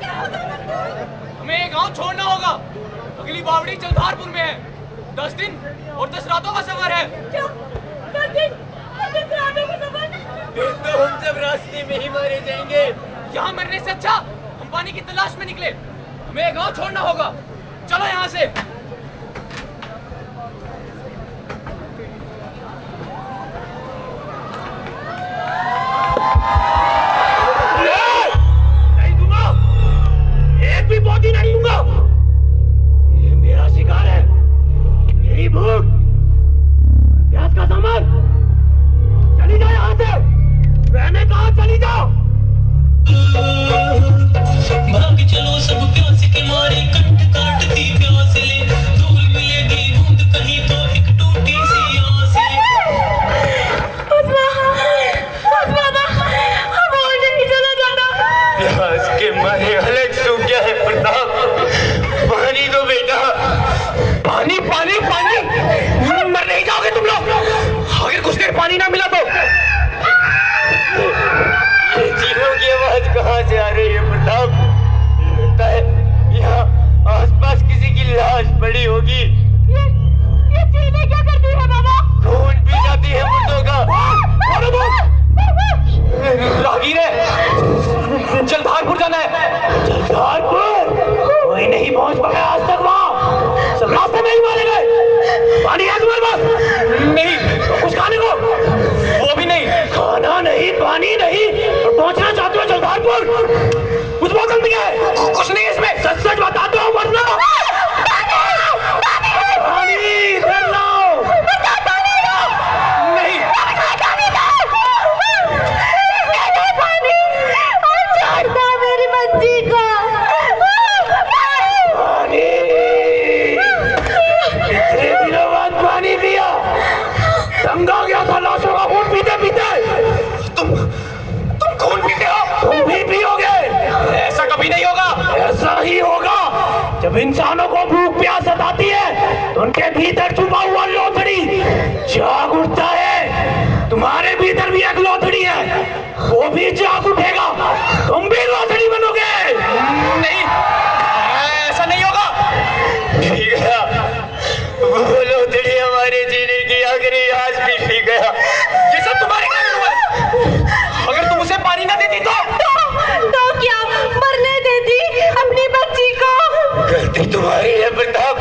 हमें ये गांव छोड़ना होगा। अगली बावड़ी चलधारपुर में है। 10 दिन और 10 रातों का सफर है। क्या 10 दिन और 10 रातों का सफर? फिर तो हम सब रास्ते में ही मारे जाएंगे। यहाँ मरने से अच्छा हम पानी की तलाश में निकले। हमें ये गांव छोड़ना होगा। चलो यहाँ से। नहीं दूंगा, एक भी बोटी नहीं दूंगा। ये मेरा शिकार है, मेरी भूख, प्यास का सामान। चली जाओ यहाँ से। मैंने कहा चली जाओ। भाग चलो सब प्यास के मारे, कंठ काटती प्यास ले। धूल मिलेगी बूंद कहीं तो एक टूटी सी आस ले। हम और नहीं चला जाना। प्यास के मारे अलग सूख गया है प्रताप। पानी दो बेटा। पानी पानी पानी। मर नहीं जाओगे तुम लोग। अगर कुछ देर पानी ना मिला तो। ये चीखों की आवाज कहाँ से आ रही है प्रताप? लगता है यहाँ आसपास किसी की लाश पड़ी होगी। ये चीजें क्या करती है बाबा? खून पी जाती है मुर्दों का। राहगीर है, जलधारपुर जाना है। जलधारपुर? कोई नहीं पहुंच पाया आज तक वहाँ। सब रास्ते में ही मारे गए। पानी है तुम्हारे पास? नहीं। तो कुछ खाने को? वो भी नहीं। खाना नहीं, पानी नहीं, और पहुंचना चाहते हो जलधारपुर? उस बोतल में क्या है? कुछ नहीं इसमें। सच सच बताते हो वरना पानी इधर लाओ। नहीं। मेरी बच्ची को पानी। इतने दिनों बाद पानी पिया। दंगा हो गया था लाशों का खून पीते पीते। तुम खून पीते हो? तुम भी पियोगे। ऐसा कभी नहीं होगा। ऐसा ही होगा। जब इंसानों को भूख प्यास सताती है तो उनके भीतर छुपा हुआ लोथड़ी जाग उठता है। तुम्हारे भीतर भी एक लोथड़ी है, वो भी जाग उठेगा। तुम भी लोथड़ी बनोगे। नहीं, ऐसा नहीं होगा। ठीक है, वो लोथड़ी हमारे जीने की आखिरी आज भी पी गया। ये सब तुम्हारे कारण हुआ है। अगर तुम उसे पानी ना देती तो क्या मरने देती अपनी बच्ची को? गलती तुम्हारी है प्रताप।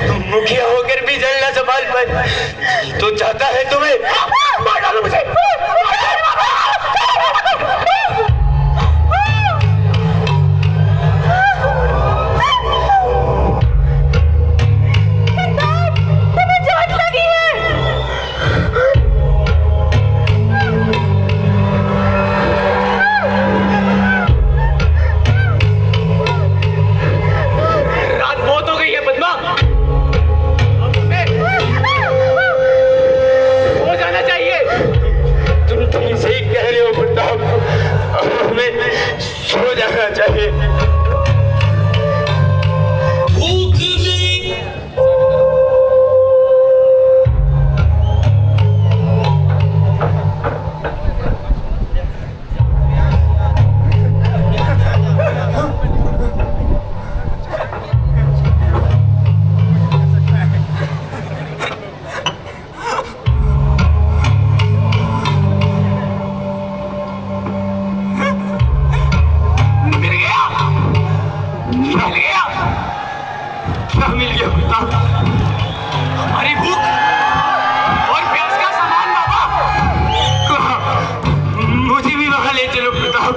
तुम मुखिया होकर भी जल न संभाल पाए। तो चाहता है तुम्हें मार डालो मुझे। तुम्हें चोट लगी है? रात बहुत हो गई है पद्मा। अब हमें हो जाना चाहिए। तुम सही कह रहे हो प्रताप। अब हमें सो जाना चाहिए। भूख भी मिल गया। मिल गया। क्या मिल गया प्रताप? हमारी भूख और प्यास का सामान बाबा। कहाँ? मुझे भी वहां ले चलो प्रताप।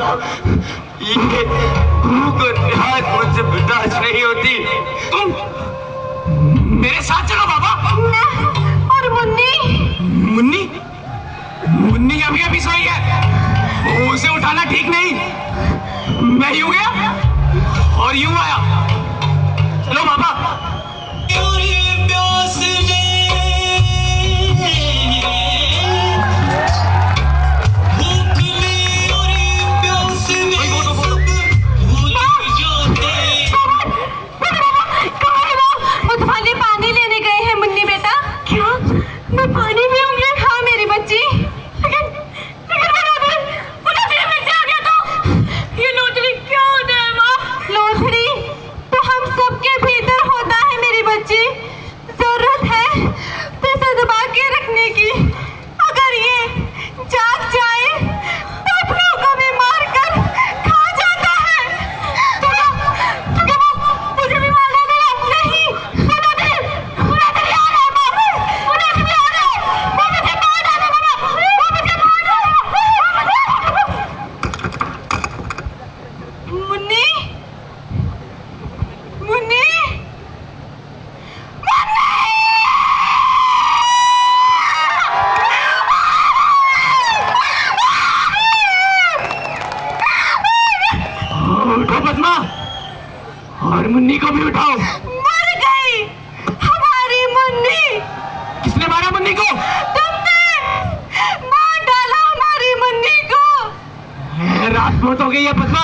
ये भूख और प्यास मुझसे बर्दाश्त नहीं होती। तुम मेरे साथ चलो बाबा। और मुन्नी? मुन्नी? मुन्नी अभी अभी सोई है। उसे उठाना ठीक नहीं। मैं यूं गया और यूं आया। चलो बाबा। और ये प्यास में भूख में और ये प्यास में सब भूल जाते। कहाँ है वो तुम्हारे पानी लेने गए हैं मुन्नी बेटा? क्या मैं पानी पीऊंगी? हाँ मेरी बच्ची। लेकिन मुझे फिर से आ गया तो ये लोटरी क्या होता है माँ? उठो पद्मा, और मुन्नी को भी उठाओ। मर गई हमारी मुन्नी। किसने मारा मुन्नी को? तुमने मार डाला हमारी मुन्नी को। रात बहुत हो गई है पद्मा,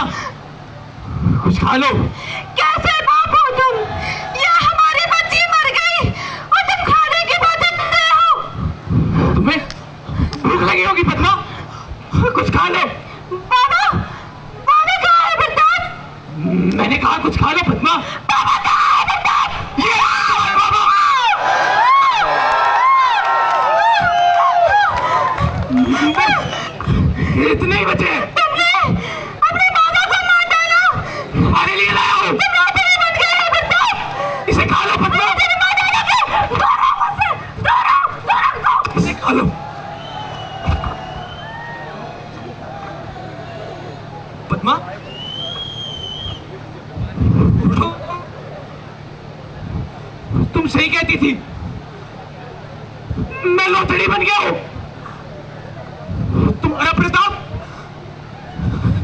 कुछ खा लो। कैसे बाप हो तुम? ये हमारी बच्ची मर गई और तुम खाने की बातें कर रहे हो। तुम्हें भूख लगी होगी पद्मा, कुछ खा लो। बाबा, बाबा कहाँ है बेटा? मैंने कहा कुछ खा लो पद्मा। बाबा कहाँ है बेटा? ये है बाबा। इतने ही बचे। तुमने अपने बाबा को मार डाला। हमारे लिए लाया हूँ। तुम नौकरी बन गए हो बेटा। इसे खा लो पद्मा, तेरे मार डालोगे। दूर रहो मुझसे, दूर रहो, दूर रहो। इसे खा लो। पद्मा उठो। तुम सही कहती थी, मैं लोथड़ी बन गया हूं। तुम्हारा प्रताप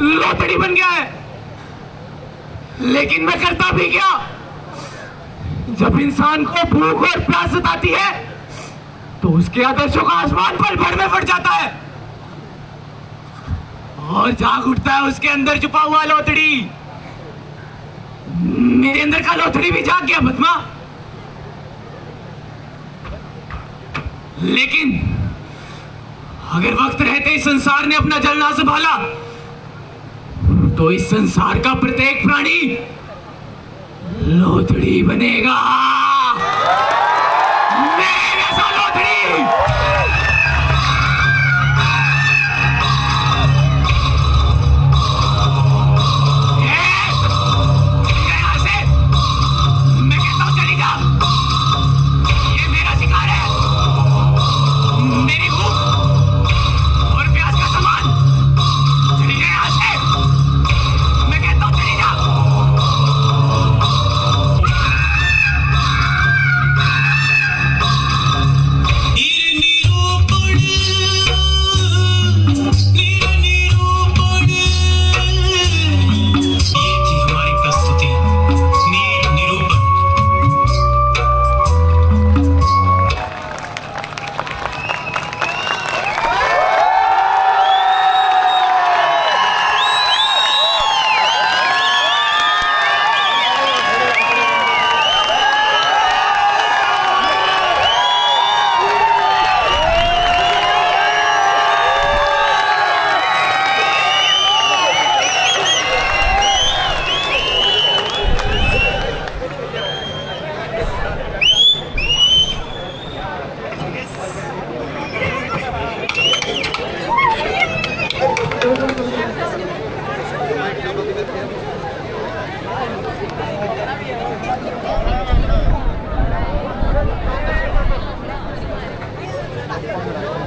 लोथड़ी बन गया है, लेकिन मैं करता भी क्या? जब इंसान को भूख और प्यास सताती है तो उसके आदर्शों का आसमान पल भर में फट जाता है और जाग उठता है उसके अंदर छुपा हुआ लोथड़ी। मेरे अंदर का लोथड़ी भी जाग गया पद्मा, लेकिन अगर वक्त रहते इस संसार ने अपना जल ना संभाला तो इस संसार का प्रत्येक प्राणी लोथड़ी बनेगा। मेरे जैसा लोथड़ी। यहाँ से मैं कहता हूँ चली जा, ये मेरा शिकार है, मेरी भूख और प्यास का सामान। चली जा यहाँ से, मैं कहता हूँ चली जा।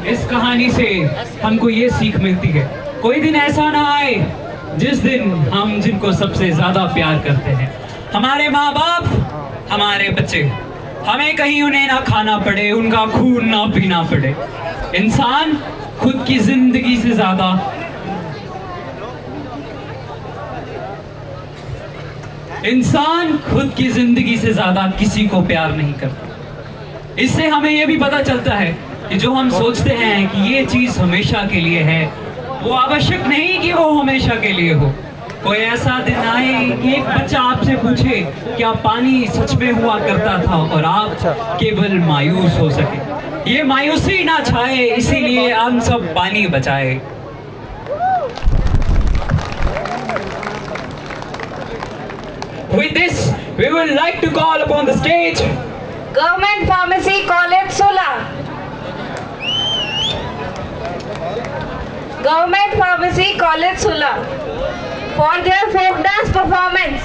इस कहानी से हमको ये सीख मिलती है, कोई दिन ऐसा ना आए जिस दिन हम जिनको सबसे ज्यादा प्यार करते हैं, हमारे माँ बाप, हमारे बच्चे, हमें कहीं उन्हें ना खाना पड़े, उनका खून ना पीना पड़े। इंसान खुद की जिंदगी से ज्यादा किसी को प्यार नहीं करता। इससे हमें यह भी पता चलता है कि जो हम सोचते हैं कि ये चीज हमेशा के लिए है, वो आवश्यक नहीं कि वो हमेशा के लिए हो। कोई ऐसा दिन आए कि एक बच्चा आपसे पूछे क्या पानी सच में हुआ करता था और आप केवल मायूस हो सके। ये मायूसी ना छाए, इसीलिए हम सब पानी बचाए। With this, we would like to call upon the stage Government Pharmacy College Sula. Government Pharmacy College Sula for their folk dance performance.